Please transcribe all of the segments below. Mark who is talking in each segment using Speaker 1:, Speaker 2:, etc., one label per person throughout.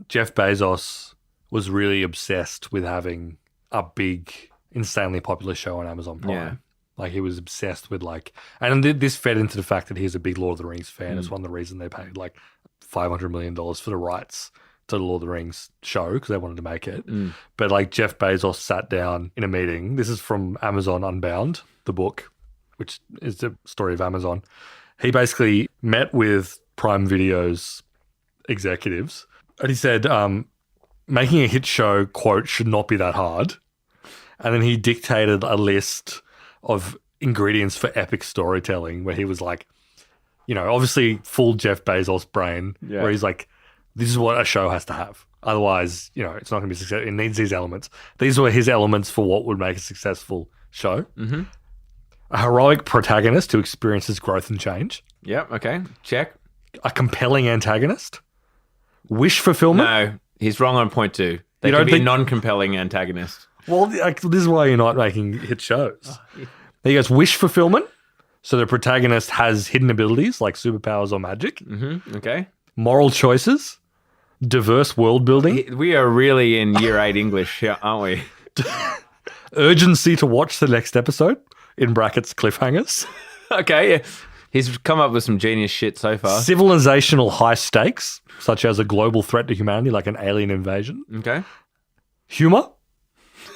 Speaker 1: Jeff Bezos was really obsessed with having a big, insanely popular show on Amazon Prime.
Speaker 2: Yeah.
Speaker 1: Like, he was obsessed with, like, and this fed into the fact that he's a big Lord of the Rings fan. It's one of the reasons they paid like $500 million for the rights to the Lord of the Rings show because they wanted to make it. But like, Jeff Bezos sat down in a meeting. This is from Amazon Unbound, the book, which is the story of Amazon. He basically met with Prime Video's executives and he said, making a hit show, quote, should not be that hard. And then he dictated a list of ingredients for epic storytelling where he was like, you know, obviously full Jeff Bezos brain, where he's like, this is what a show has to have. Otherwise, you know, it's not going to be successful. It needs these elements. These were his elements for what would make a successful show. Mm-hmm. A heroic protagonist who experiences growth and change.
Speaker 2: Yep, okay, check.
Speaker 1: A compelling antagonist. Wish fulfillment.
Speaker 2: No, he's wrong on point 2. They can be a non-compelling antagonist.
Speaker 1: Well, like, this is why you're not making hit shows. He goes, wish fulfillment. So the protagonist has hidden abilities like superpowers or magic.
Speaker 2: Mm-hmm. Okay.
Speaker 1: Moral choices. Diverse world building.
Speaker 2: We are really in year 8 English here, aren't we?
Speaker 1: Urgency to watch the next episode. In brackets, cliffhangers.
Speaker 2: Okay, yeah. He's come up with some genius shit so far.
Speaker 1: Civilizational high stakes, such as a global threat to humanity like an alien invasion.
Speaker 2: Okay.
Speaker 1: Humor.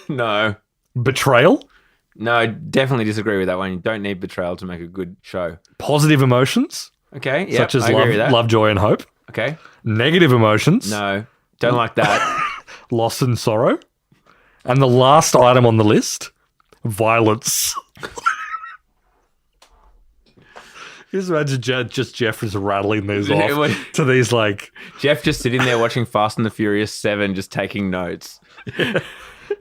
Speaker 2: No.
Speaker 1: Betrayal.
Speaker 2: No, I definitely disagree with that one. You don't need betrayal to make a good show.
Speaker 1: Positive emotions.
Speaker 2: Okay, yeah,
Speaker 1: such as
Speaker 2: I agree with that.
Speaker 1: love, joy, and hope.
Speaker 2: Okay.
Speaker 1: Negative emotions.
Speaker 2: No, don't like that.
Speaker 1: Loss and sorrow. And the last item on the list, violence. Just imagine just Jeff is rattling these off to these, like...
Speaker 2: Jeff just sitting there watching Fast and the Furious 7, just taking notes.
Speaker 1: Yeah.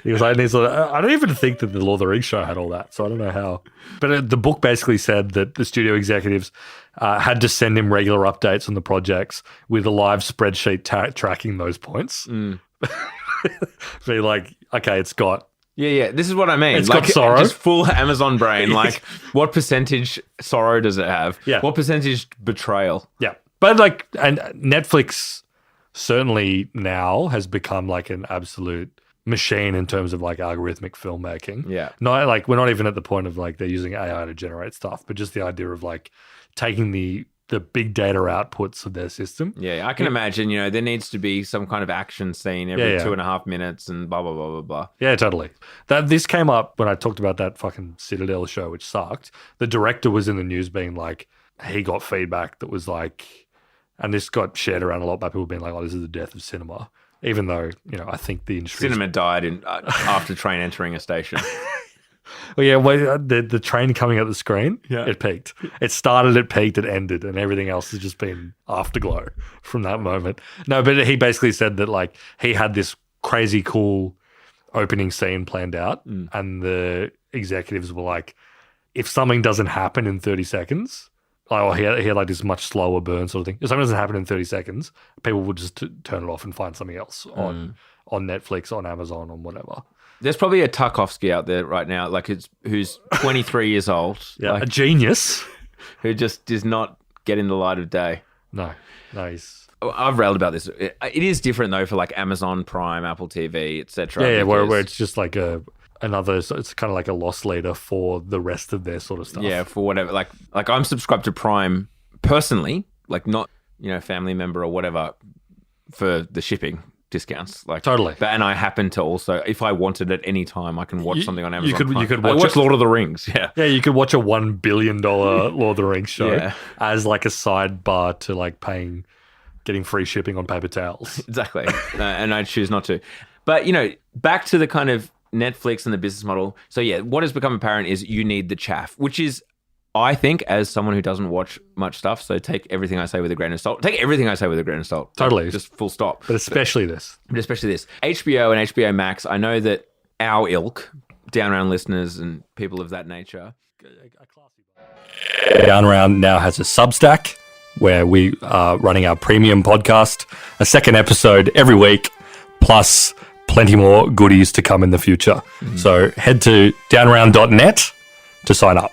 Speaker 1: He was like, I don't even think that the Lord of the Rings show had all that, so I don't know how. But the book basically said that the studio executives had to send him regular updates on the projects with a live spreadsheet tracking those points. Be like, okay, it's got...
Speaker 2: Yeah. This is what I mean.
Speaker 1: It's got sorrow.
Speaker 2: Just full Amazon brain. Like, what percentage sorrow does it have?
Speaker 1: Yeah.
Speaker 2: What percentage betrayal?
Speaker 1: Yeah. But like, and Netflix certainly now has become like an absolute machine in terms of like algorithmic filmmaking.
Speaker 2: Yeah.
Speaker 1: Not like, we're not even at the point of like they're using AI to generate stuff, but just the idea of like taking the big data outputs of their system.
Speaker 2: Yeah, I can imagine, you know, there needs to be some kind of action scene every 2.5 minutes and blah, blah, blah, blah, blah.
Speaker 1: Yeah, totally. This came up when I talked about that fucking Citadel show, which sucked. The director was in the news being like, he got feedback that was like, and this got shared around a lot by people being like, oh, this is the death of cinema. Even though, you know, I think the industry...
Speaker 2: Cinema died after train entering a station.
Speaker 1: Well, yeah, the train coming at the screen, it peaked. It started, it peaked, it ended, and everything else has just been afterglow from that moment. No, but he basically said that like he had this crazy cool opening scene planned out, and the executives were like, if something doesn't happen in 30 seconds, he had like this much slower burn sort of thing. If something doesn't happen in 30 seconds, people would just turn it off and find something else on Netflix, on Amazon, on whatever.
Speaker 2: There's probably a Tarkovsky out there right now, like who's 23 years old.
Speaker 1: Yeah,
Speaker 2: like,
Speaker 1: a genius.
Speaker 2: Who just does not get in the light of day.
Speaker 1: No, he's...
Speaker 2: I've railed about this. It is different, though, for like Amazon Prime, Apple TV, etc.
Speaker 1: Yeah, where it's just like another... So it's kind of like a loss leader for the rest of their sort of stuff.
Speaker 2: Yeah, for whatever. Like I'm subscribed to Prime personally, like not, you know, family member or whatever, for the shipping discounts, like
Speaker 1: totally.
Speaker 2: But, and I happen to also, if I wanted at any time, I can watch something on Amazon.
Speaker 1: You could watch
Speaker 2: Lord of the Rings. Yeah,
Speaker 1: you could watch a $1 billion Lord of the Rings show as like a sidebar to like getting free shipping on paper towels.
Speaker 2: Exactly, and I choose not to. But you know, back to the kind of Netflix and the business model. So yeah, what has become apparent is you need the chaff, which is, I think, as someone who doesn't watch much stuff, so take everything I say with a grain of salt. Take everything I say with a grain of salt.
Speaker 1: Totally.
Speaker 2: Just full stop.
Speaker 1: But especially this.
Speaker 2: HBO and HBO Max, I know that our ilk, Down Round listeners and people of that nature.
Speaker 1: Down Round now has a Substack where we are running our premium podcast, a second episode every week, plus plenty more goodies to come in the future. So head to downround.net to sign up.